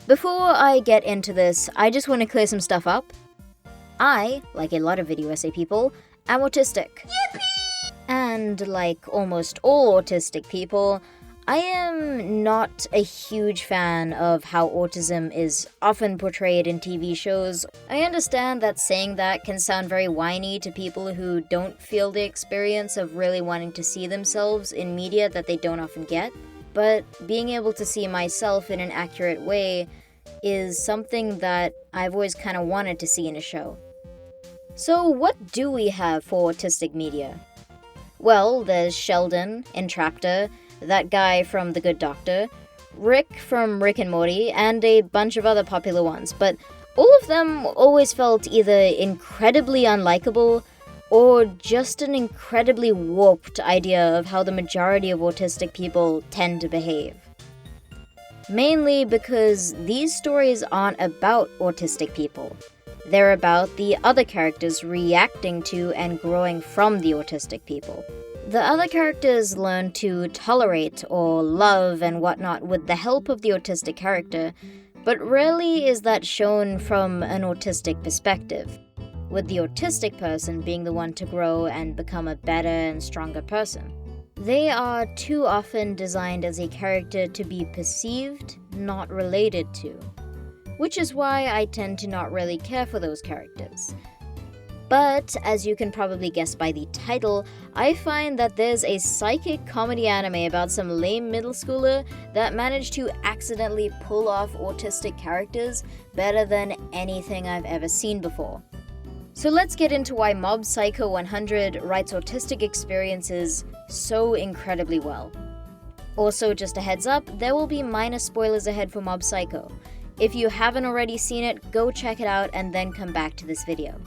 Before I get into this, I just want to clear some stuff up. I, like a lot of video essay people, am autistic. Yippee! And like almost all autistic people, I am not a huge fan of how autism is often portrayed in TV shows. I understand that saying that can sound very whiny to people who don't feel the experience of really wanting to see themselves in media that they don't often get, but being able to see myself in an accurate way is something that I've always kind of wanted to see in a show. So what do we have for autistic media? Well, there's Sheldon, Entraptor, that guy from The Good Doctor, Rick from Rick and Morty, and a bunch of other popular ones, but all of them always felt either incredibly unlikable or just an incredibly warped idea of how the majority of autistic people tend to behave. Mainly because these stories aren't about autistic people. They're about the other characters reacting to and growing from the autistic people. The other characters learn to tolerate or love and whatnot with the help of the autistic character, but rarely is that shown from an autistic perspective, with the autistic person being the one to grow and become a better and stronger person. They are too often designed as a character to be perceived, not related to, which is why I tend to not really care for those characters. But, as you can probably guess by the title, I find that there's a psychic comedy anime about some lame middle schooler that managed to accidentally pull off autistic characters better than anything I've ever seen before. So let's get into why Mob Psycho 100 writes autistic experiences so incredibly well. Also, just a heads up, there will be minor spoilers ahead for Mob Psycho. If you haven't already seen it, go check it out and then come back to this video.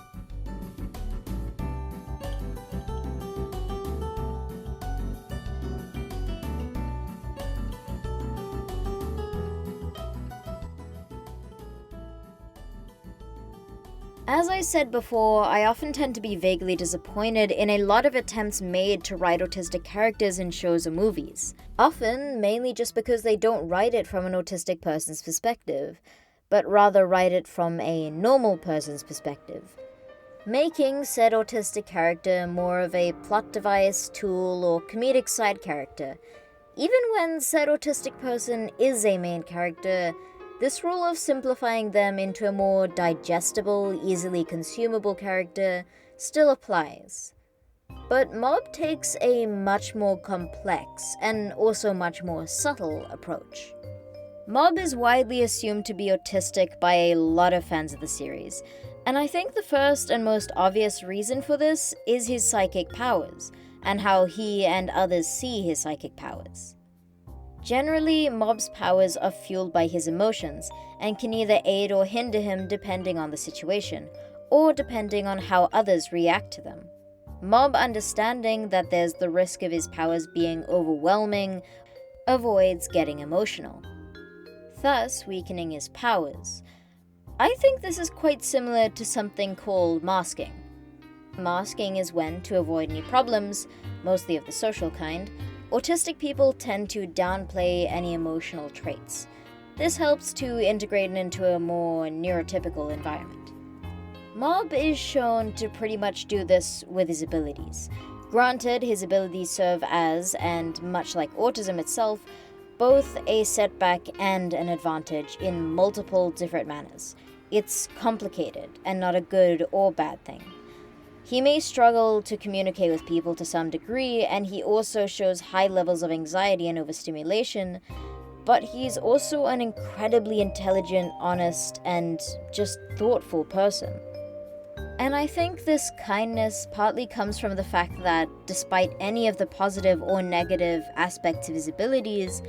As I said before, I often tend to be vaguely disappointed in a lot of attempts made to write autistic characters in shows or movies. Often, mainly just because they don't write it from an autistic person's perspective, but rather write it from a normal person's perspective, making said autistic character more of a plot device, tool, or comedic side character. Even when said autistic person is a main character, this rule of simplifying them into a more digestible, easily consumable character still applies. But Mob takes a much more complex, and also much more subtle, approach. Mob is widely assumed to be autistic by a lot of fans of the series, and I think the first and most obvious reason for this is his psychic powers, and how he and others see his psychic powers. Generally, Mob's powers are fueled by his emotions, and can either aid or hinder him depending on the situation, or depending on how others react to them. Mob, understanding that there's the risk of his powers being overwhelming, avoids getting emotional, thus weakening his powers. I think this is quite similar to something called masking. Masking is when, to avoid any problems, mostly of the social kind, autistic people tend to downplay any emotional traits. This helps to integrate into a more neurotypical environment. Mob is shown to pretty much do this with his abilities. Granted, his abilities serve as, and much like autism itself, both a setback and an advantage in multiple different manners. It's complicated, and not a good or bad thing. He may struggle to communicate with people to some degree, and he also shows high levels of anxiety and overstimulation, but he's also an incredibly intelligent, honest, and just thoughtful person. And I think this kindness partly comes from the fact that, despite any of the positive or negative aspects of his abilities,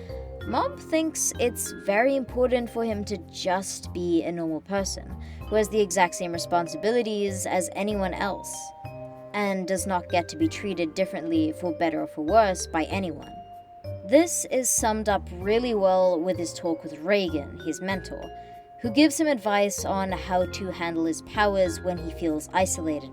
Mob thinks it's very important for him to just be a normal person, who has the exact same responsibilities as anyone else, and does not get to be treated differently for better or for worse by anyone. This is summed up really well with his talk with Reagan, his mentor, who gives him advice on how to handle his powers when he feels isolated.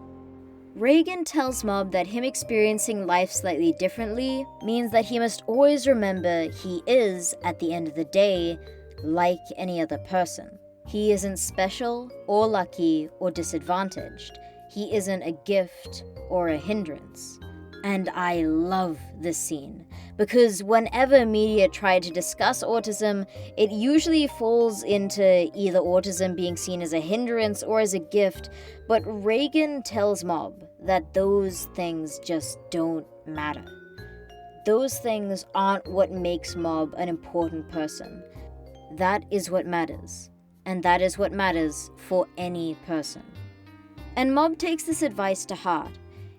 Reagan tells Mob that him experiencing life slightly differently means that he must always remember he is, at the end of the day, like any other person. He isn't special or lucky or disadvantaged. He isn't a gift or a hindrance. And I love this scene, because whenever media try to discuss autism, it usually falls into either autism being seen as a hindrance or as a gift, but Reagan tells Mob that those things just don't matter. Those things aren't what makes Mob an important person. That is what matters, and that is what matters for any person. And Mob takes this advice to heart.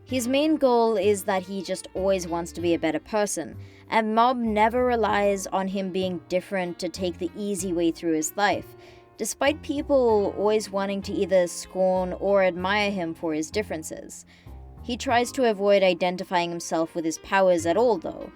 His main goal is that he just always wants to be a better person, and Mob never relies on him being different to take the easy way through his life, despite people always wanting to either scorn or admire him for his differences. He tries to avoid identifying himself with his powers at all, though,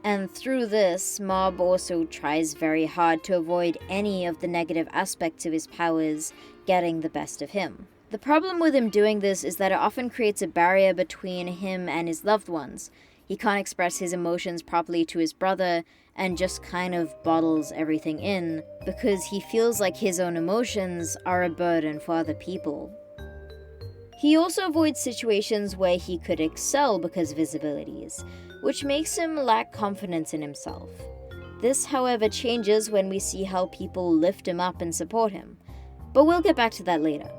and through this, Mob also tries very hard to avoid any of the negative aspects of his powers getting the best of him. The problem with him doing this is that it often creates a barrier between him and his loved ones. He can't express his emotions properly to his brother and just kind of bottles everything in because he feels like his own emotions are a burden for other people. He also avoids situations where he could excel because of his abilities, which makes him lack confidence in himself. This, however, changes when we see how people lift him up and support him, but we'll get back to that later.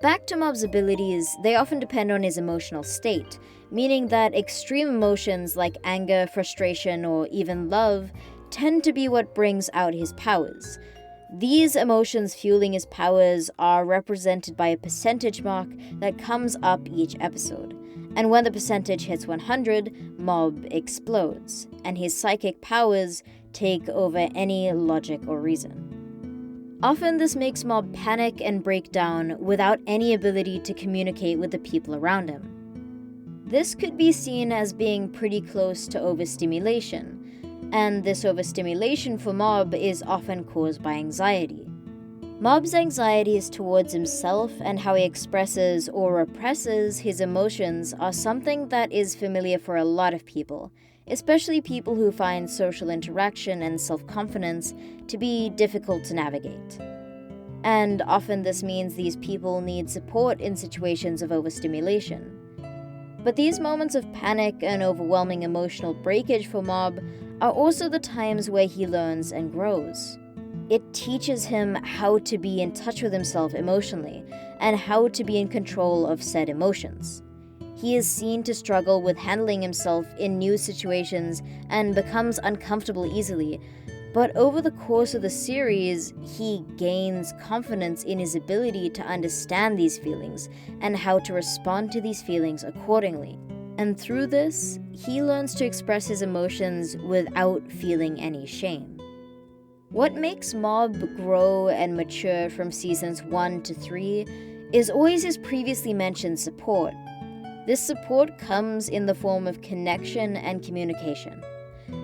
Back to Mob's abilities, they often depend on his emotional state, meaning that extreme emotions like anger, frustration, or even love tend to be what brings out his powers. These emotions fueling his powers are represented by a percentage mark that comes up each episode. And when the percentage hits 100, Mob explodes, and his psychic powers take over any logic or reason. Often this makes Mob panic and break down without any ability to communicate with the people around him. This could be seen as being pretty close to overstimulation, and this overstimulation for Mob is often caused by anxiety. Mob's anxieties towards himself and how he expresses or represses his emotions are something that is familiar for a lot of people, especially people who find social interaction and self-confidence to be difficult to navigate. And often this means these people need support in situations of overstimulation. But these moments of panic and overwhelming emotional breakage for Mob are also the times where he learns and grows. It teaches him how to be in touch with himself emotionally and how to be in control of said emotions. He is seen to struggle with handling himself in new situations and becomes uncomfortable easily, but over the course of the series, he gains confidence in his ability to understand these feelings and how to respond to these feelings accordingly. And through this, he learns to express his emotions without feeling any shame. What makes Mob grow and mature from seasons 1 to 3 is always his previously mentioned support. This support comes in the form of connection and communication.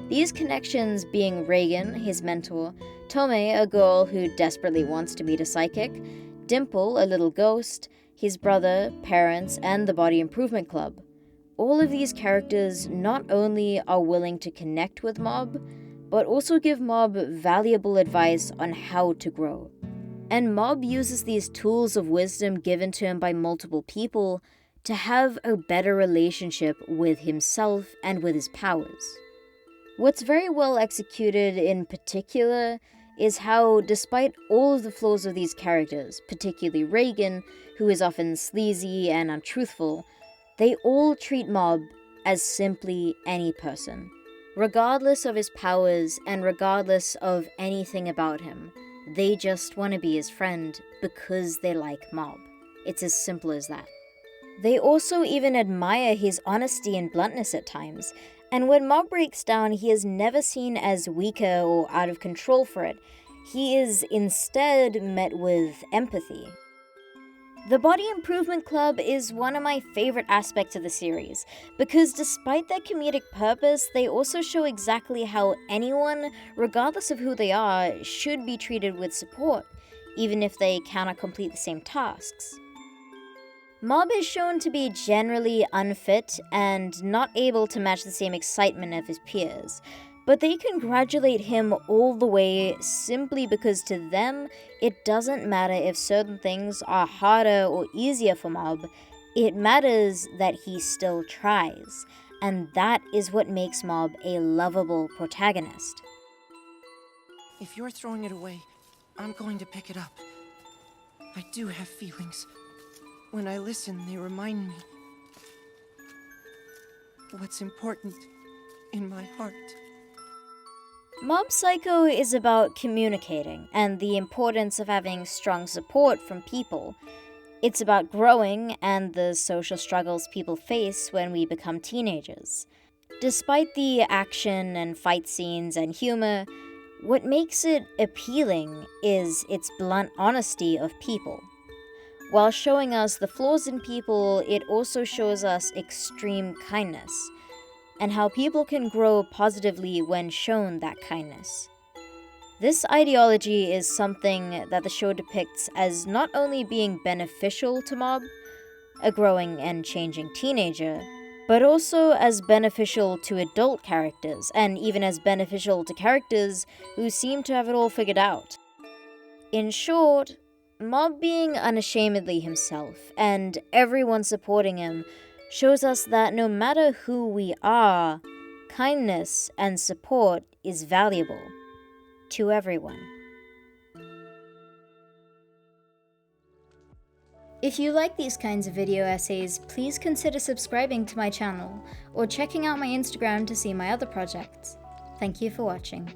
These connections being Reagan, his mentor, Tomei, a girl who desperately wants to meet a psychic, Dimple, a little ghost, his brother, parents, and the Body Improvement Club. All of these characters not only are willing to connect with Mob, but also give Mob valuable advice on how to grow. And Mob uses these tools of wisdom given to him by multiple people to have a better relationship with himself and with his powers. What's very well executed in particular is how, despite all of the flaws of these characters, particularly Reagan, who is often sleazy and untruthful, they all treat Mob as simply any person. Regardless of his powers and regardless of anything about him, they just want to be his friend because they like Mob. It's as simple as that. They also even admire his honesty and bluntness at times, and when Mob breaks down, he is never seen as weaker or out of control for it. He is instead met with empathy. The Body Improvement Club is one of my favorite aspects of the series, because despite their comedic purpose, they also show exactly how anyone, regardless of who they are, should be treated with support, even if they cannot complete the same tasks. Mob is shown to be generally unfit and not able to match the same excitement of his peers, but they congratulate him all the way simply because to them, it doesn't matter if certain things are harder or easier for Mob. It matters that he still tries, and that is what makes Mob a lovable protagonist. If you're throwing it away, I'm going to pick it up. I do have feelings. When I listen, they remind me what's important in my heart. Mob Psycho is about communicating and the importance of having strong support from people. It's about growing and the social struggles people face when we become teenagers. Despite the action and fight scenes and humor, what makes it appealing is its blunt honesty of people. While showing us the flaws in people, it also shows us extreme kindness, and how people can grow positively when shown that kindness. This ideology is something that the show depicts as not only being beneficial to Mob, a growing and changing teenager, but also as beneficial to adult characters, and even as beneficial to characters who seem to have it all figured out. In short, Mob being unashamedly himself, and everyone supporting him, shows us that no matter who we are, kindness and support is valuable to everyone. If you like these kinds of video essays, please consider subscribing to my channel or checking out my Instagram to see my other projects. Thank you for watching.